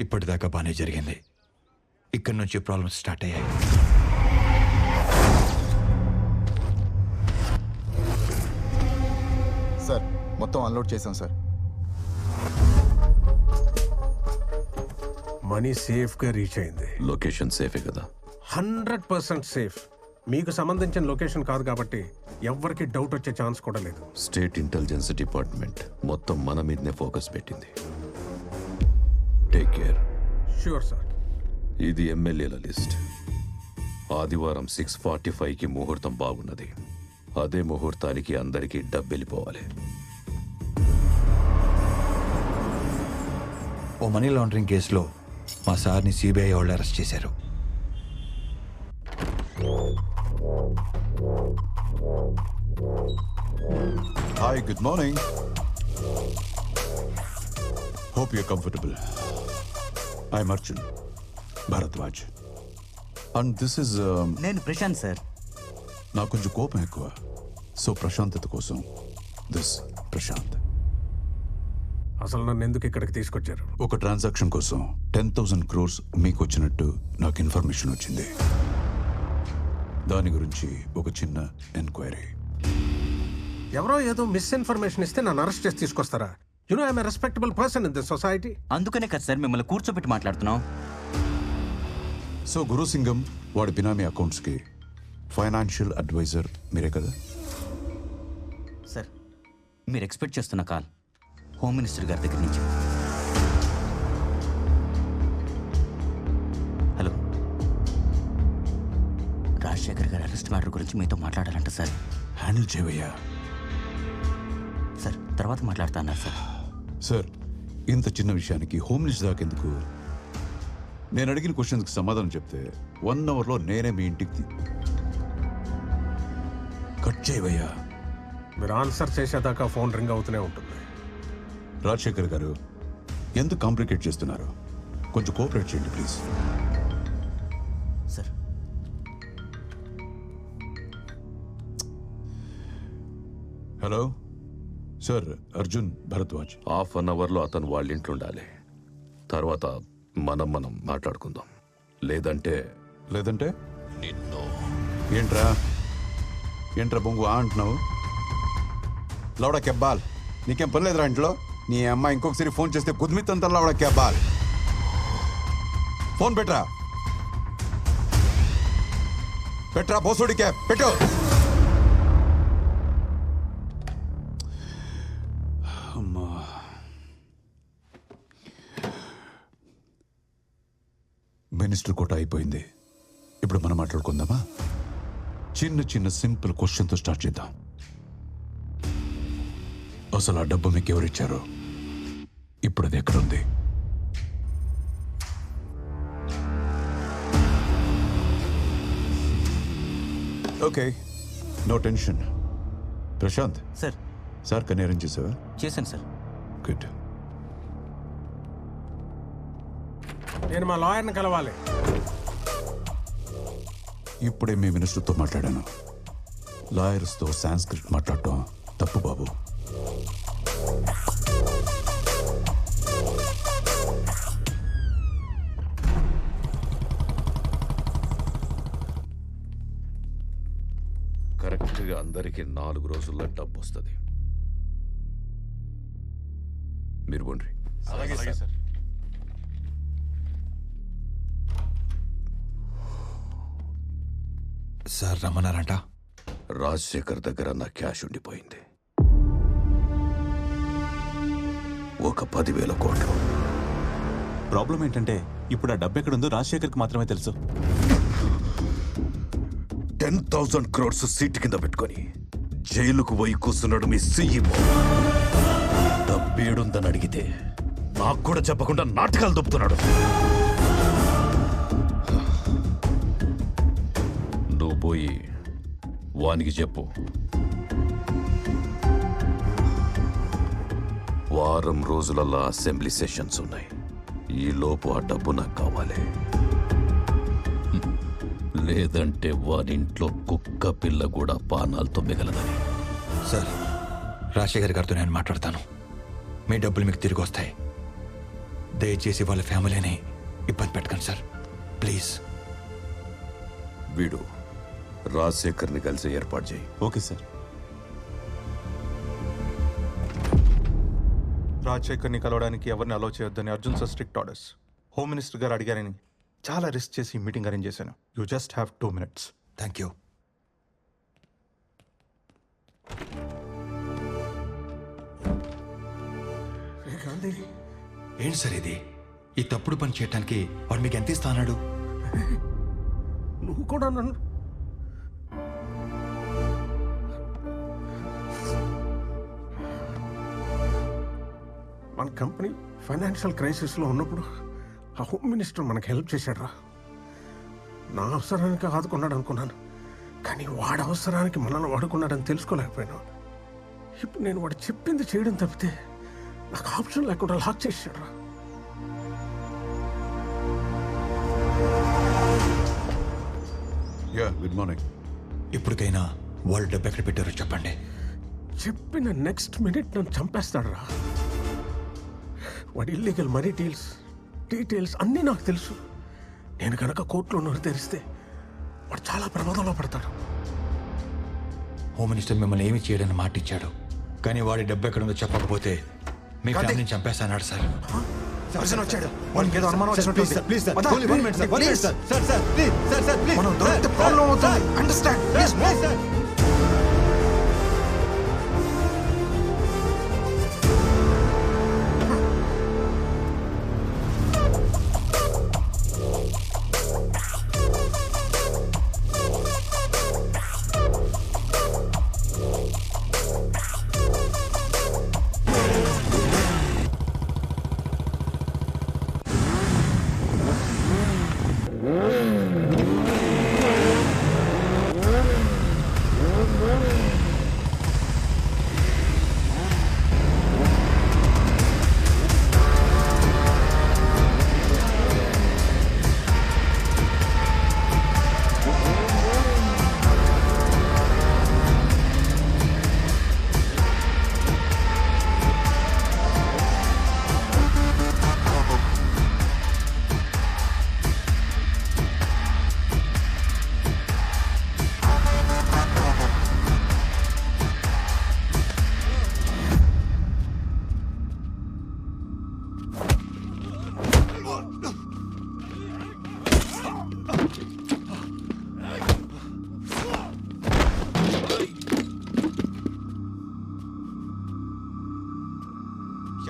ఇప్పటిదాకా బాగానే జరిగింది. ఇక్కడి నుంచి ప్రాబ్లమ్స్ స్టార్ట్ అయ్యాయి. సార్ మొత్తం అన్లోడ్ చేశాం సార్. మనీ సేఫ్గా రీచ్ అయింది. లొకేషన్ సేఫే కదా? 100% సేఫ్. మీకు సంబంధించిన లొకేషన్ కాదు కాబట్టి ఎవ్వరికి డౌట్ వచ్చే ఛాన్స్ కూడా లేదు. స్టేట్ ఇంటెలిజెన్స్ డిపార్ట్మెంట్ మొత్తం మన మీదనే ఫోకస్ పెట్టింది. Take care. Sure sir. ఇది ఎమ్మెల్యేల లిస్ట్. ఆదివారం 6:45కి ముహూర్తం బాగున్నది. అదే ముహూర్తానికి అందరికీ డబ్బు వెళ్ళిపోవాలి. ఓ మనీ లాండరింగ్ కేసులో మా సార్ని సిబిఐ వాళ్ళు అరెస్ట్ చేశారు. Hi, good morning. Hope you're comfortable. I'm Arjun Bharadwaj. And this is... నేను ప్రశాంత్ సార్. నాకు కొంచెం కోపం ఎక్కువ. సో ప్రశాంతత కోసం దిస్ ప్రశాంత్. అసలు నన్ను ఎందుకు ఇక్కడికి తీసుకొచ్చారు? ఒక ట్రాన్సాక్షన్ కోసం 10,000 crores మీకు వచ్చినట్టు నాకు ఇన్ఫర్మేషన్ వచ్చింది. దాని గురించి ఒక చిన్న ఎంక్వైరీ. ఎవరో ఏదో మిస్ఇన్ఫర్మేషన్ ఇస్తే నన్ను అరెస్ట్ చేసి తీసుకొస్తారా? You know I'm a respectable person in this society. అందుకనే కదా సార్ మిమ్మల్ని కూర్చోబెట్టి మాట్లాడుతున్నాం. సో గురుసింగం వాడి బినామీ అకౌంట్స్కి ఫైనాన్షియల్ అడ్వైజర్ మీరే కదా? సార్ మీరు ఎక్స్పెక్ట్ చేస్తున్న కాల్ హోమ్ మినిస్టర్ గారి దగ్గర నుంచి. హలో, రాజశేఖర్ గారి అరెస్ట్ మ్యాటర్ గురించి మీతో మాట్లాడాలంట సార్. హ్యాండిల్ చేయవయ్యా. సార్ తర్వాత మాట్లాడుతా అన్నారు సార్. సార్ ఇంత చిన్న విషయానికి హోమ్ మినిస్టర్ దాకా ఎందుకు? నేను అడిగిన క్వశ్చన్స్కి సమాధానం చెప్తే 1 అవర్లో నేనే మీ ఇంటికి కట్ చేయవయ్యా. మీరు ఆన్సర్ చేసేదాకా ఫోన్ రింగ్ అవుతూనే ఉంటుంది. రాజశేఖర్ గారు ఎందుకు కాంప్లికేట్ చేస్తున్నారు? కొంచెం కోఆపరేట్ చేయండి please. Sir hello sir, Arjun Bharadwaj. Half an అవర్లో అతను వాళ్ళ ఇంట్లో ఉండాలి. తర్వాత మనం మాట్లాడుకుందాం. లేదంటే నిన్ను ఏంట్రా బొంగు అంటున్నావు? లౌడా కెబ్బాల్, నీకేం పని లేదురా ఇంట్లో? నీ అమ్మాయి ఇంకొకసారి ఫోన్ చేస్తే కుదిమిత్తంతా లౌడా కెబ్బాల్. ఫోన్ పెట్రా బోసుడి క్యాబ్ పెట్టు. అమ్మా, మినిస్టర్ కోట అయిపోయింది. ఇప్పుడు మనం మాట్లాడుకుందామా? చిన్న సింపుల్ క్వశ్చన్తో స్టార్ట్ చేద్దాం. అసలు ఆ డబ్బు మీకు ఎవరిచ్చారో? ఇప్పుడు అది ఎక్కడుంది? Okay, no tension. Prashant sir కన్నీ అరేంజ్ చేసావా? చేశాను సార్. గుడ్. నేను మా లాయర్ని కలవాలి. ఇప్పుడే మీ మినిస్టర్తో మాట్లాడాను. లాయర్స్తో సాంస్క్రిట్ మాట్లాడటం తప్పు బాబు. కరెక్ట్గా అందరికీ 4 రోజుల్లో డబ్బు వస్తుంది. మీరు పోండి. సార్ రమ్మన్నారంట. రాజశేఖర్ దగ్గర నా క్యాష్ ఉండిపోయింది. ఒక 10,000 కోట్లు. ప్రాబ్లం ఏంటంటే ఇప్పుడు ఆ డబ్బు ఎక్కడుందో రాజశేఖర్కి మాత్రమే తెలుసు. 10,000 crores సీటు కింద పెట్టుకొని జైలుకు పోయి కూస్తున్నాడు మీ సీఈఓ. డబ్బేడుందని అడిగితే నాకు కూడా చెప్పకుండా నాటకాలు దొప్పుతున్నాడు. నువ్వు పోయి వానికి చెప్పు, వారం రోజులల్లా అసెంబ్లీ సెషన్స్ ఉన్నాయి. ఈ లోపు ఆ డబ్బు నాకు కావాలి. లేదంటే వారింట్లో కుక్క పిల్ల కూడా పానాలతో మిగలదని. సార్ రాజశేఖర్ గారితో నేను మాట్లాడతాను. మీ డబ్బులు మీకు తిరిగి వస్తాయి. దయచేసి వాళ్ళ ఫ్యామిలీని ఇబ్బంది పెట్టకండి సార్ ప్లీజ్. వీడు రాజశేఖర్ని కలిసి ఏర్పాటు చేయి. Okay sir. రాజశేఖర్ని కలవడానికి ఎవరిని అలో చేయొద్దని Arjun sir strict orders. Home minister గారు అడిగారని చాలా రిస్క్ చేసి మీటింగ్ అరేంజ్ చేశాను. You just have 2 minutes. Thank you. Gandhi, ఏంటి సార్ ఇది? ఈ తప్పుడు పని చేయడానికి వాడు మీకు ఎంత ఇస్తా అన్నాడు? నువ్వు కూడా నన్ను మన కంపెనీ ఫైనాన్షియల్ క్రైసిస్లో ఉన్నప్పుడు ఆ హోమ్ మినిస్టర్ మనకు హెల్ప్ చేశాడు రా. నా అవసరానికి ఆదుకున్నాడు అనుకున్నాను, కానీ వాడి అవసరానికి మనల్ని వాడుకున్నాడని తెలుసుకోలేకపోయాను. ఇప్పుడు నేను వాడు చెప్పింది చేయడం తప్పితే నాకు ఆప్షన్ లేకుండా లాక్ చేశాడు రా. Good morning. ఇప్పటికైనా వాళ్ళు డబ్బు ఎక్కడ పెట్టారో చెప్పండి. చెప్పిన నెక్స్ట్ మినిట్ నన్ను చంపేస్తాడు రా. వాడి ఇల్లీగల్ మనీ డీటెయిల్స్ అన్నీ నాకు తెలుసు. నేను కనుక కోర్టులో నోరు తెరిస్తే వాడు చాలా ప్రమాదంలో పడతాడు. హోమ్ మినిస్టర్ మిమ్మల్ని ఏమి చేయడని మాట ఇచ్చాడు, కానీ వాడి డబ్బు ఎక్కడుందో చెప్పకపోతే మీ ఫ్యామిలీని చంపేస్తాన్నాడు సార్. వచ్చాడు, వానికి ఏదో అనుమానం వచ్చినట్టు ఉంది. ప్లీజ్ సార్, వద్దా? only 1 minute sir, 1 minute sir. Please. Sir please sir please. మనం దొరికితే ప్రాబ్లం అవుతుంది. Understand please. సార్.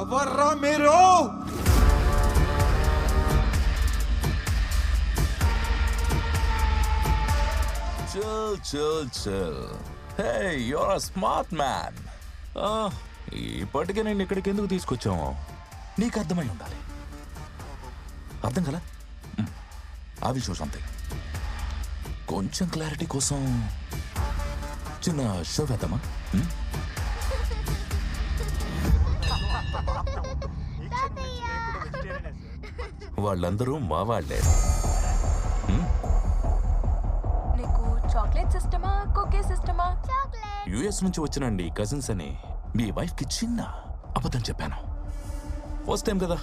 ఎవర్రా మీరు? Chill. Hey, you're a smart man. ఇప్పటికే నేను ఇక్కడికి ఎందుకు తీసుకొచ్చాము నీకు అర్థమై ఉండాలి. అర్థం కదా? ఆ విషయం సంథింగ్ కొంచెం క్లారిటీ కోసం చిన్న షో వేద్దామా? వాళ్ళందరూ మా వాళ్ళే. నీకు చాక్లెట్ సిస్టమా కుకీ సిస్టమా? యుఎస్ నుంచి వచ్చినండి కజిన్స్ అని మీ వైఫ్ కి చిన్న అబద్ధం చెప్పాను. ఫస్ట్ టైం కదా,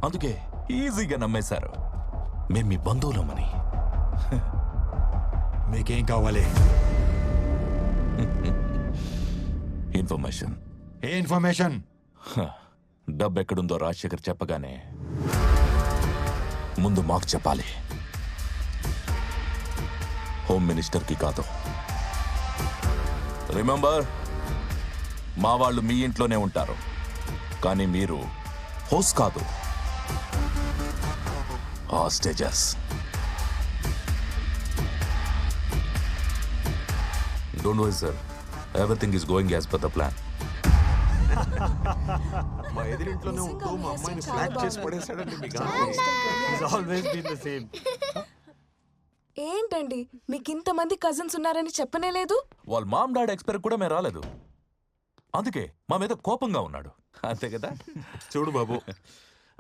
అందుకే ఈజీగా నమ్మేశారు మేము మీ బంధువులమని. మీకేం కావాలి? ఇన్ఫర్మేషన్. ఏ ఇన్ఫర్మేషన్? డబ్బు ఎక్కడుందో రాజశేఖర్ చెప్పగానే ముందు మాకు చెప్పాలి, హోమ్ మినిస్టర్కి కాదు. రిమెంబర్, మా వాళ్ళు మీ ఇంట్లోనే ఉంటారు, కానీ మీరు హోస్ట్ కాదు, hostages. Don't worry sir, everything is going as per the plan. మా ఎదురింట్లోనే ఉంటూ మా అమ్మాయిని ఫ్లాట్ చేసి పడేశాడండి మీ ఏంటండి మీకు ఇంతమంది కజిన్స్ ఉన్నారని చెప్పనే లేదు? వాళ్ళ మామ్ డాడ్ ఎక్స్పైర్ కూడా మేము రాలేదు, అందుకే మా మీద కోపంగా ఉన్నాడు, అంతే కదా? చూడు బాబు,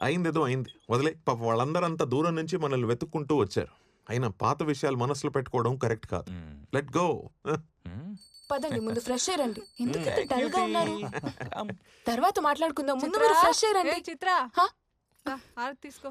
అయిందేదో అయింది, వదిలే. పాప వాళ్ళందరూ అంత దూరం నుంచి మనల్ని వెతుక్కుంటూ వచ్చారు. అయినా పాత విషయాలు మనసులో పెట్టుకోవడం కరెక్ట్ కాదు. Let go. పదండి, ముందు ఫ్రెష్ అయ్యండి. ఎందుకంత డల్ గా ఉన్నారు? తర్వాత మాట్లాడుకుందాం, ముందు మీరు ఫ్రెష్ అయ్యండి. చిత్ర, హా? ఆరతి తీసుకో